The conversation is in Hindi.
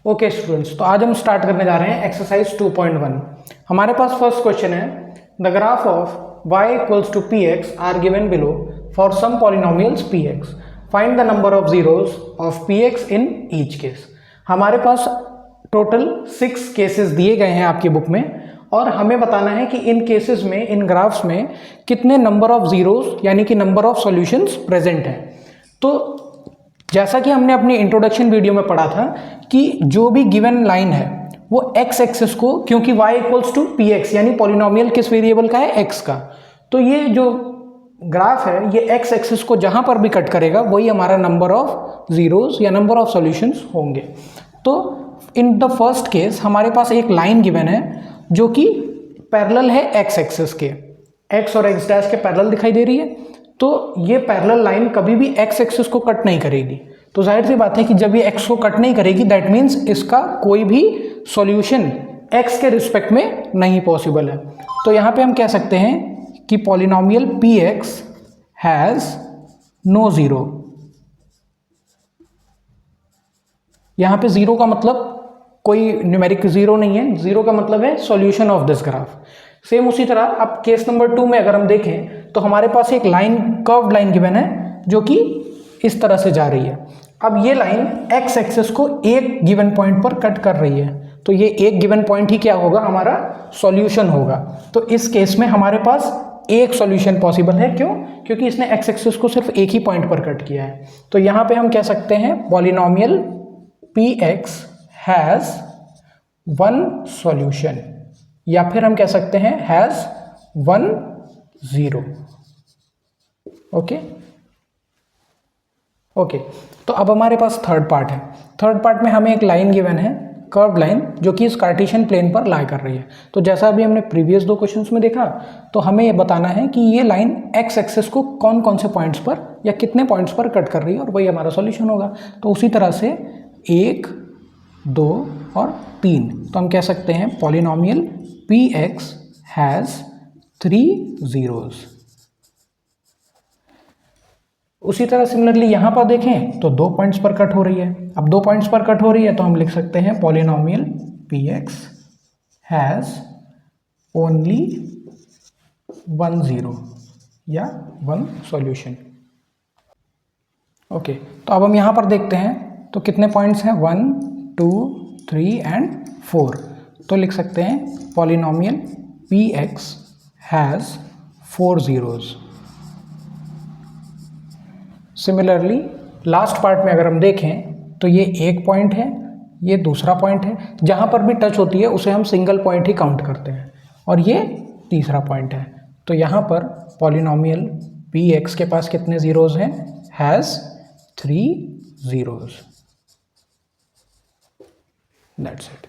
ओके स्टूडेंट्स, तो आज हम स्टार्ट करने जा रहे हैं एक्सरसाइज 2.1। हमारे पास फर्स्ट क्वेश्चन है, the graph of y equals to px are given below for some polynomials px, find the number of zeros of px in each case. हमारे पास टोटल 6 केसेस दिए गए हैं आपकी बुक में और हमें बताना है कि इन केसेस में, इन ग्राफ्स में कितने नंबर ऑफ जीरोस यानी कि नंबर ऑफ सॉल्यूशंस प्रेजेंट हैं। तो जैसा कि हमने अपनी इंट्रोडक्शन वीडियो में पढ़ा था कि जो भी गिवन लाइन है वो x एक्सिस को, क्योंकि y equals to P X यानी पॉलिनोमियल किस वेरिएबल का है, x का, तो ये जो ग्राफ है ये x एक्सिस को जहां पर भी कट करेगा वही हमारा नंबर ऑफ जीरोस या नंबर ऑफ सॉल्यूशंस होंगे। तो इन द फर्स्ट केस हमारे पास एक लाइन गिवन है जो कि पैरेलल है x एक्सिस के, x और x डैश के पैरेलल दिखाई दे रही है। तो ये पैरेलल लाइन कभी भी x एक्सिस को कट नहीं करेगी। तो जाहिर सी बात है कि जब ये x को कट नहीं करेगी दैट मीन्स इसका कोई भी सॉल्यूशन x के रिस्पेक्ट में नहीं पॉसिबल है। तो यहाँ पे हम कह सकते हैं कि polynomial px has no zero. यहाँ पे जीरो का मतलब कोई न्यूमेरिक जीरो नहीं है, जीरो का मतलब है solution of this graph. Same उसी तरह अब केस नंबर 2 में अगर हम देखें तो हमारे पास एक लाइन, कर्व्ड लाइन गिवन है जो कि इस तरह से जा रही है। अब ये लाइन x एक्सिस को एक गिवन पॉइंट पर कट कर रही है, तो ये एक गिवन पॉइंट ही क्या होगा, हमारा सॉल्यूशन होगा। तो इस केस में हमारे पास एक सॉल्यूशन पॉसिबल है। क्यों? क्योंकि इसने x एक्सिस को सिर्फ एक ही पॉइंट पर कट किया है। तो यहाँ पे हम कह सकते हैं polynomial px has one solution, या फिर हम कह सकते हैं हैज वन जीरो। ओके, तो अब हमारे पास थर्ड पार्ट है। थर्ड पार्ट में हमें एक लाइन गिवन है, कर्व लाइन, जो कि इस कार्टेशियन प्लेन पर लाई कर रही है। तो जैसा अभी हमने प्रीवियस 2 क्वेश्चंस में देखा, तो हमें ये बताना है कि ये लाइन x एक्सिस को कौन कौन से पॉइंट्स पर या कितने पॉइंट्स पर कट कर रही है और वही हमारा सॉल्यूशन होगा। तो उसी तरह से 1, 2 और 3, तो हम कह सकते हैं पॉलिनोमियल px हैज 3 जीरोस। उसी तरह सिमिलरली यहाँ पर देखें तो 2 पॉइंट्स पर कट हो रही है। अब 2 पॉइंट्स पर कट हो रही है तो हम लिख सकते हैं polynomial px has only 1 zero या 1 सॉल्यूशन। ओके, तो अब हम यहाँ पर देखते हैं तो कितने पॉइंट्स हैं, 1, 2, 3 एंड 4। तो लिख सकते हैं polynomial px has 4 zeros. Similarly last part में अगर हम देखें तो ये एक पॉइंट है, ये दूसरा पॉइंट है, जहाँ पर भी टच होती है उसे हम सिंगल पॉइंट ही काउंट करते हैं, और ये तीसरा पॉइंट है। तो यहाँ पर पॉलिनोमियल px के पास कितने जीरोस हैं, हैज़ 3 जीरोस। That's it.